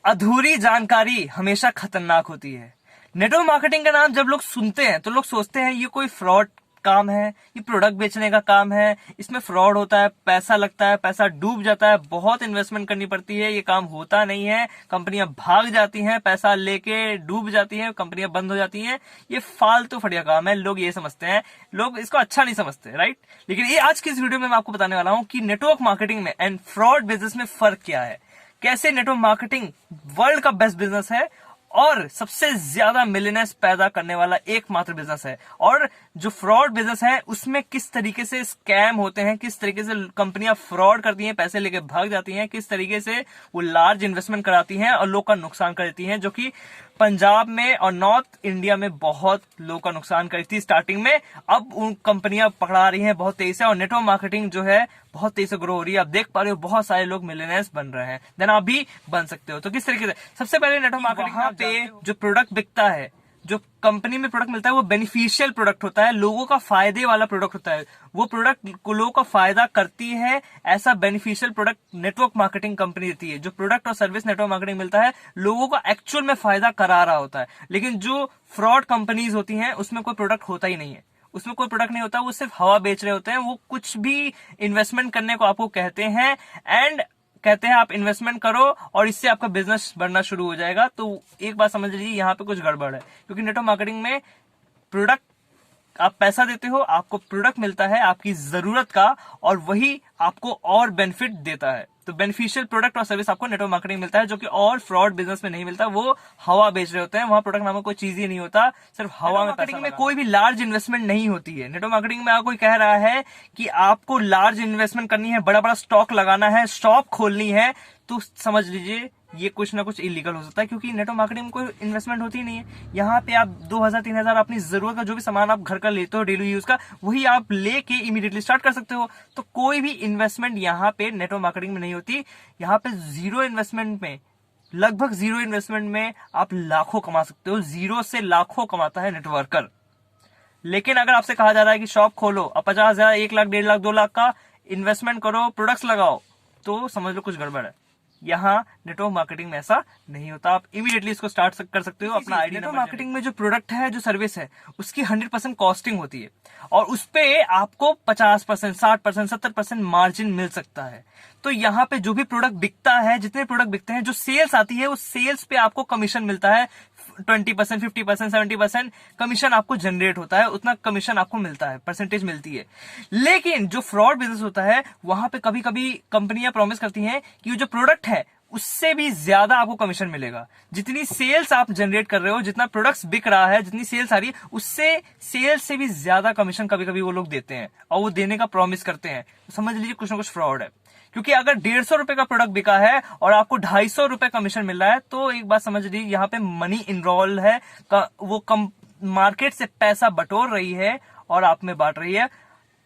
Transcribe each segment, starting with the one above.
अधूरी जानकारी हमेशा खतरनाक होती है। नेटवर्क मार्केटिंग का नाम जब लोग सुनते हैं तो लोग सोचते हैं ये कोई फ्रॉड काम है, ये प्रोडक्ट बेचने का काम है, इसमें फ्रॉड होता है, पैसा लगता है, पैसा डूब जाता है, बहुत इन्वेस्टमेंट करनी पड़ती है, ये काम होता नहीं है, कंपनियां भाग जाती हैं, पैसा लेके डूब जाती हैं, कंपनियां बंद हो जाती हैं, ये फालतू फटिया काम है, लोग ये समझते हैं, लोग इसको अच्छा नहीं समझते, राइट। लेकिन ये आज की इस वीडियो में मैं आपको बताने वाला हूं कि नेटवर्क मार्केटिंग में एंड फ्रॉड बिजनेस में फर्क क्या है, कैसे नेटवर्क मार्केटिंग वर्ल्ड का बेस्ट बिजनेस है और सबसे ज्यादा मिलियनेयर्स पैदा करने वाला एकमात्र बिजनेस है, और जो फ्रॉड बिजनेस है उसमें किस तरीके से स्कैम होते हैं, किस तरीके से कंपनियां फ्रॉड करती हैं, पैसे लेके भाग जाती हैं, किस तरीके से वो लार्ज इन्वेस्टमेंट कराती हैं और लोग का नुकसान कर देती हैं, जो कि पंजाब में और नॉर्थ इंडिया में बहुत लोग का नुकसान करी थी स्टार्टिंग में। अब उन कंपनियां पकड़ा रही हैं बहुत तेजी से, और नेटवर्क मार्केटिंग जो है बहुत तेजी से ग्रो हो रही है। आप देख पा रहे हो बहुत सारे लोग मिलियनेयर्स बन रहे हैं, देन आप भी बन सकते हो। तो किस तरीके से, सबसे पहले नेटवर्क मार्केटिंग वहां पे जो प्रोडक्ट बिकता है, जो कंपनी में प्रोडक्ट मिलता है, वो बेनिफिशियल प्रोडक्ट होता है, लोगों का फायदे वाला प्रोडक्ट होता है, वो प्रोडक्ट को लोगों का फायदा करती है, ऐसा beneficial product network marketing company देती है। जो प्रोडक्ट और सर्विस नेटवर्क मार्केटिंग मिलता है, लोगों का एक्चुअल में फायदा करा रहा होता है। लेकिन जो फ्रॉड कंपनीज होती हैं उसमें कोई प्रोडक्ट होता ही नहीं है, उसमें कोई प्रोडक्ट नहीं होता, वो सिर्फ हवा बेच रहे होते हैं, वो कुछ भी इन्वेस्टमेंट करने को आपको कहते हैं एंड कहते हैं आप इन्वेस्टमेंट करो और इससे आपका बिजनेस बढ़ना शुरू हो जाएगा। तो एक बात समझ लीजिए, यहाँ पे कुछ गड़बड़ है, क्योंकि नेटवर्क मार्केटिंग में प्रोडक्ट, आप पैसा देते हो, आपको प्रोडक्ट मिलता है आपकी जरूरत का, और वही आपको और बेनिफिट देता है। तो बेनिफिशियल प्रोडक्ट और सर्विस आपको नेटवर्क मार्केटिंग मिलता है, जो कि और फ्रॉड बिजनेस में नहीं मिलता। वो हवा बेच रहे होते हैं, वहां प्रोडक्ट नामक कोई चीज ही नहीं होता, सिर्फ हवा में। मार्केटिंग में कोई भी लार्ज इन्वेस्टमेंट नहीं होती है। नेटवर्क मार्केटिंग में कोई कह रहा है कि आपको लार्ज इन्वेस्टमेंट करनी है, बड़ा बड़ा स्टॉक लगाना है, शॉप खोलनी है, तो समझ लीजिए ये कुछ ना कुछ इलीगल हो सकता है, क्योंकि नेटवर्क मार्केटिंग में कोई इन्वेस्टमेंट होती नहीं है। यहाँ पे आप 2000-3000 अपनी जरूरत का जो भी सामान आप घर का लेते हो डेली यूज का, वही आप लेके इमीडिएटली स्टार्ट कर सकते हो। तो कोई भी इन्वेस्टमेंट यहाँ पे नेटवर्क मार्केटिंग में नहीं होती। यहाँ पे जीरो इन्वेस्टमेंट में, लगभग जीरो इन्वेस्टमेंट में आप लाखों कमा सकते हो। जीरो से लाखों कमाता है नेटवर्कर। लेकिन अगर आपसे कहा जा रहा है कि शॉप खोलो, अब 50,000, 1 लाख, 1.5 लाख, 2 लाख का इन्वेस्टमेंट करो, प्रोडक्ट्स लगाओ, तो समझ लो कुछ गड़बड़ है। यहाँ नेटवर्क मार्केटिंग में ऐसा नहीं होता। आप इमीडिएटली इसको स्टार्ट कर सकते हो अपना आईडी। नेटवर्क मार्केटिंग में जो प्रोडक्ट है, जो सर्विस है, उसकी 100% कॉस्टिंग होती है, और उस पे आपको 50%, 60%, 70% मार्जिन मिल सकता है। तो यहाँ पे जो भी प्रोडक्ट बिकता है, जितने प्रोडक्ट बिकते हैं, जो सेल्स आती है, उस सेल्स पे आपको कमीशन मिलता है। 20%, 50%, 70% कमीशन आपको जनरेट होता है, उतना कमीशन आपको मिलता है, परसेंटेज मिलती है। लेकिन जो फ्रॉड बिजनेस होता है, वहां पे कभी कभी कंपनियां प्रॉमिस करती हैं कि जो प्रोडक्ट है उससे भी ज्यादा आपको कमीशन मिलेगा। जितनी सेल्स आप जनरेट कर रहे हो, जितना प्रोडक्ट्स बिक रहा है, जितनी सेल्स आ रही है, उससे सेल्स से भी ज्यादा कमीशन कभी कभी वो लोग देते हैं, और वो देने का प्रॉमिस करते हैं। तो समझ लीजिए कुछ ना कुछ फ्रॉड है। क्योंकि अगर 150 रुपए का प्रोडक्ट बिका है और आपको 250 रुपए कमीशन मिल रहा है, तो एक बात समझ लीजिए, यहाँ पे मनी इन्वॉल्व है। वो मार्केट से पैसा बटोर रही है और आप में बांट रही है।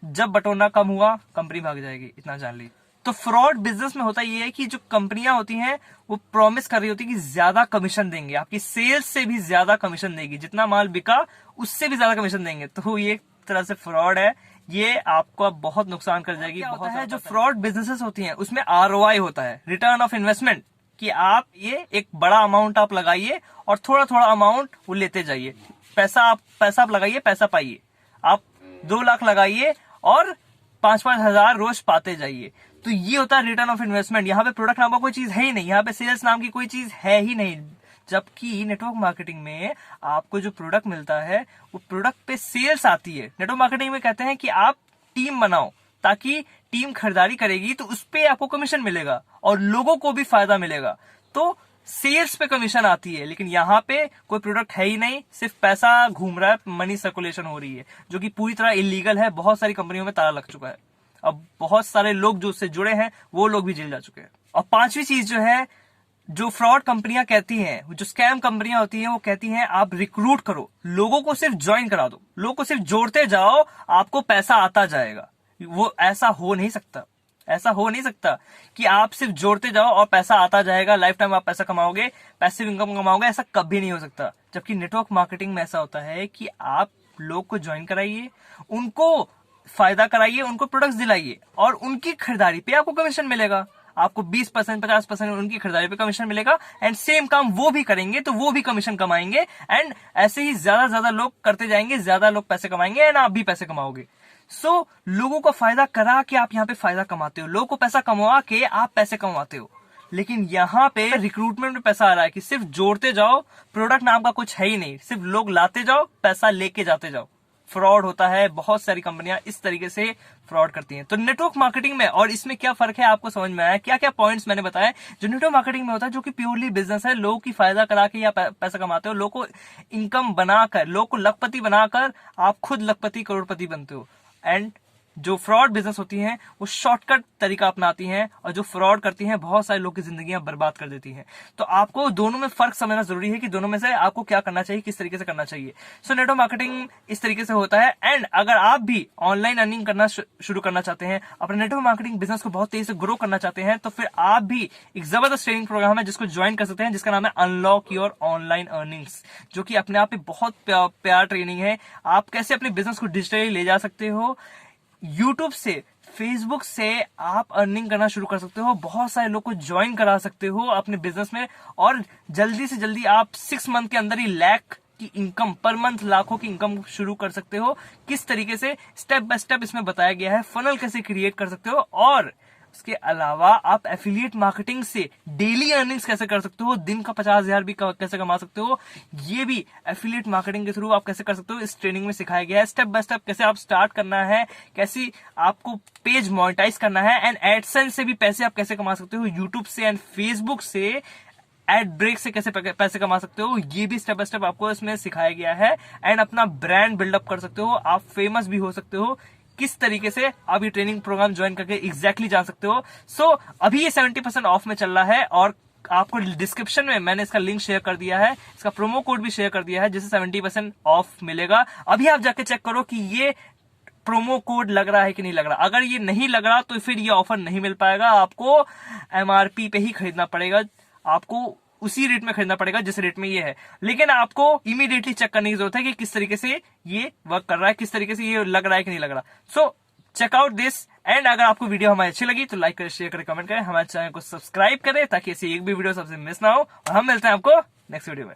जब बटोरना कम हुआ, कंपनी भाग जाएगी, इतना जान ली। तो फ्रॉड बिजनेस में होता ये है कि जो कंपनियां होती हैं वो प्रॉमिस कर रही होती है कि ज्यादा कमीशन देंगे, आपकी सेल्स से भी ज्यादा कमीशन देगी, जितना माल बिका उससे भी ज्यादा कमीशन देंगे। तो ये एक तरह से फ्रॉड है, ये आपको बहुत नुकसान कर जाएगी। बहुत है जो फ्रॉड बिजनेसेस होती हैं उसमें ROI होता है, रिटर्न ऑफ इन्वेस्टमेंट, कि आप ये एक बड़ा अमाउंट आप लगाइए और थोड़ा थोड़ा अमाउंट वो लेते जाइए। पैसा आप लगाइए, पैसा पाइए। आप 2 लाख लगाइए और 5-5 हजार रोज पाते जाइए। तो ये होता है रिटर्न ऑफ इन्वेस्टमेंट। यहाँ पे प्रोडक्ट नाम का कोई चीज है ही नहीं, यहाँ पे सेल्स नाम की कोई चीज है ही नहीं। जबकि नेटवर्क मार्केटिंग में आपको जो प्रोडक्ट मिलता है, वो प्रोडक्ट पे सेल्स आती है। नेटवर्क मार्केटिंग में कहते हैं कि आप टीम बनाओ, ताकि टीम खरीदारी करेगी तो उस पे आपको कमीशन मिलेगा और लोगों को भी फायदा मिलेगा। तो सेल्स पे कमीशन आती है। लेकिन यहाँ पे कोई प्रोडक्ट है ही नहीं, सिर्फ पैसा घूम रहा है, मनी सर्कुलेशन हो रही है, जो कि पूरी तरह इलीगल है। बहुत सारी कंपनियों में ताला लग चुका है। अब बहुत सारे लोग जो उससे जुड़े हैं वो लोग भी जेल जा चुके हैं। और 5वीं चीज जो है, जो फ्रॉड कंपनियां कहती हैं, जो स्कैम कंपनियां होती हैं, वो कहती हैं आप रिक्रूट करो, लोगों को सिर्फ ज्वाइन करा दो, लोगों को सिर्फ जोड़ते जाओ, आपको पैसा आता जाएगा। वो ऐसा हो नहीं सकता। ऐसा हो नहीं सकता कि आप सिर्फ जोड़ते जाओ और पैसा आता जाएगा, लाइफ टाइम आप पैसा कमाओगे, पैसिव इनकम कमाओगे। ऐसा कभी नहीं हो सकता। जबकि नेटवर्क मार्केटिंग में ऐसा होता है कि आप लोग को ज्वाइन कराइए, उनको फायदा कराइए, उनको प्रोडक्ट्स दिलाइए और उनकी खरीदारी पे आपको कमीशन मिलेगा। आपको 20% 50% उनकी खरीदारी पे कमीशन मिलेगा, एंड सेम काम वो भी करेंगे तो वो भी कमीशन कमाएंगे, एंड ऐसे ही ज्यादा ज्यादा लोग करते जाएंगे, ज्यादा लोग पैसे कमाएंगे, एंड आप भी पैसे कमाओगे। सो लोगों को फायदा करा के आप यहाँ पे फायदा कमाते हो, लोगों को पैसा कमा के आप पैसे कमाते हो। लेकिन यहाँ पे रिक्रूटमेंट में पैसा आ रहा है कि सिर्फ जोड़ते जाओ, प्रोडक्ट नाम का कुछ है ही नहीं, सिर्फ लोग लाते जाओ, पैसा लेके जाते जाओ। फ्रॉड होता है, बहुत सारी कंपनियां इस तरीके से फ्रॉड करती हैं। तो नेटवर्क मार्केटिंग में और इसमें क्या फर्क है आपको समझ में आया? क्या क्या पॉइंट्स मैंने बताया जो नेटवर्क मार्केटिंग में होता है, जो कि प्योरली बिजनेस है, लोगों की फायदा करा के या पैसा कमाते हो, लोगों को इनकम बनाकर, लोगों को लखपति बनाकर आप खुद लखपति करोड़पति बनते हो। एंड जो फ्रॉड बिजनेस होती हैं वो शॉर्टकट तरीका अपनाती हैं, और जो फ्रॉड करती हैं बहुत सारे लोगों की जिंदगियां बर्बाद कर देती हैं। तो आपको दोनों में फर्क समझना जरूरी है कि दोनों में से आपको क्या करना चाहिए, किस तरीके से करना चाहिए। सो नेटवर्क मार्केटिंग इस तरीके से होता है। एंड अगर आप भी ऑनलाइन अर्निंग करना शुरू करना चाहते हैं, अपने नेटवर्क मार्केटिंग बिजनेस को बहुत तेजी से ग्रो करना चाहते हैं, तो फिर आप भी एक जबरदस्त ट्रेनिंग प्रोग्राम है जिसको ज्वाइन कर सकते हैं, जिसका नाम है अनलॉक योर ऑनलाइन अर्निंग्स, जो कि अपने आप में बहुत प्यार ट्रेनिंग है। आप कैसे अपने बिजनेस को डिजिटली ले जा सकते हो, यूट्यूब से, फेसबुक से आप अर्निंग करना शुरू कर सकते हो, बहुत सारे लोग को ज्वाइन करा सकते हो अपने बिजनेस में, और जल्दी से जल्दी आप 6 मंथ के अंदर ही लाख की इनकम, पर मंथ लाखों की इनकम शुरू कर सकते हो। किस तरीके से, स्टेप बाय स्टेप इसमें बताया गया है। फनल कैसे क्रिएट कर सकते हो, और इसके अलावा आप एफिलिएट मार्केटिंग से डेली अर्निंग्स कैसे कर सकते हो, दिन का 50,000 भी कैसे कमा सकते हो, ये भी एफिलिएट मार्केटिंग के थ्रू आप कैसे कर सकते हो, इस ट्रेनिंग में सिखाया गया है। स्टेप बाय स्टेप कैसे आप स्टार्ट करना है, कैसे आपको पेज मोनेटाइज करना है, एंड एडसेंस से भी पैसे आप कैसे कमा सकते हो, यूट्यूब से एंड फेसबुक से एड ब्रेक से कैसे पैसे कमा सकते हो, ये भी स्टेप बाय स्टेप आपको इसमें सिखाया गया है। एंड अपना ब्रांड बिल्डअप कर सकते हो, आप फेमस भी हो सकते हो, किस तरीके से आप ये ट्रेनिंग प्रोग्राम ज्वाइन करके एग्जैक्टली जान सकते हो। सो अभी ये 70% ऑफ में चल रहा है, और आपको डिस्क्रिप्शन में मैंने इसका लिंक शेयर कर दिया है, इसका प्रोमो कोड भी शेयर कर दिया है, जिससे 70% ऑफ मिलेगा। अभी आप जाके चेक करो कि ये प्रोमो कोड लग रहा है कि नहीं लग रहा। अगर ये नहीं लग रहा तो फिर ये ऑफर नहीं मिल पाएगा, आपको MRP पे ही खरीदना पड़ेगा, आपको उसी रेट में खरीदना पड़ेगा जिस रेट में ये है। लेकिन आपको इमीडिएटली चेक करने की जरूरत है कि किस तरीके से ये वर्क कर रहा है, किस तरीके से ये लग रहा है कि नहीं लग रहा। So check out this. And अगर आपको वीडियो हमारी अच्छी लगी तो लाइक करें, शेयर करें, कमेंट करें, हमारे चैनल को सब्सक्राइब करें ताकि ऐसी एक भी वीडियो सबसे मिस ना हो। और हम मिलते हैं आपको नेक्स्ट वीडियो में।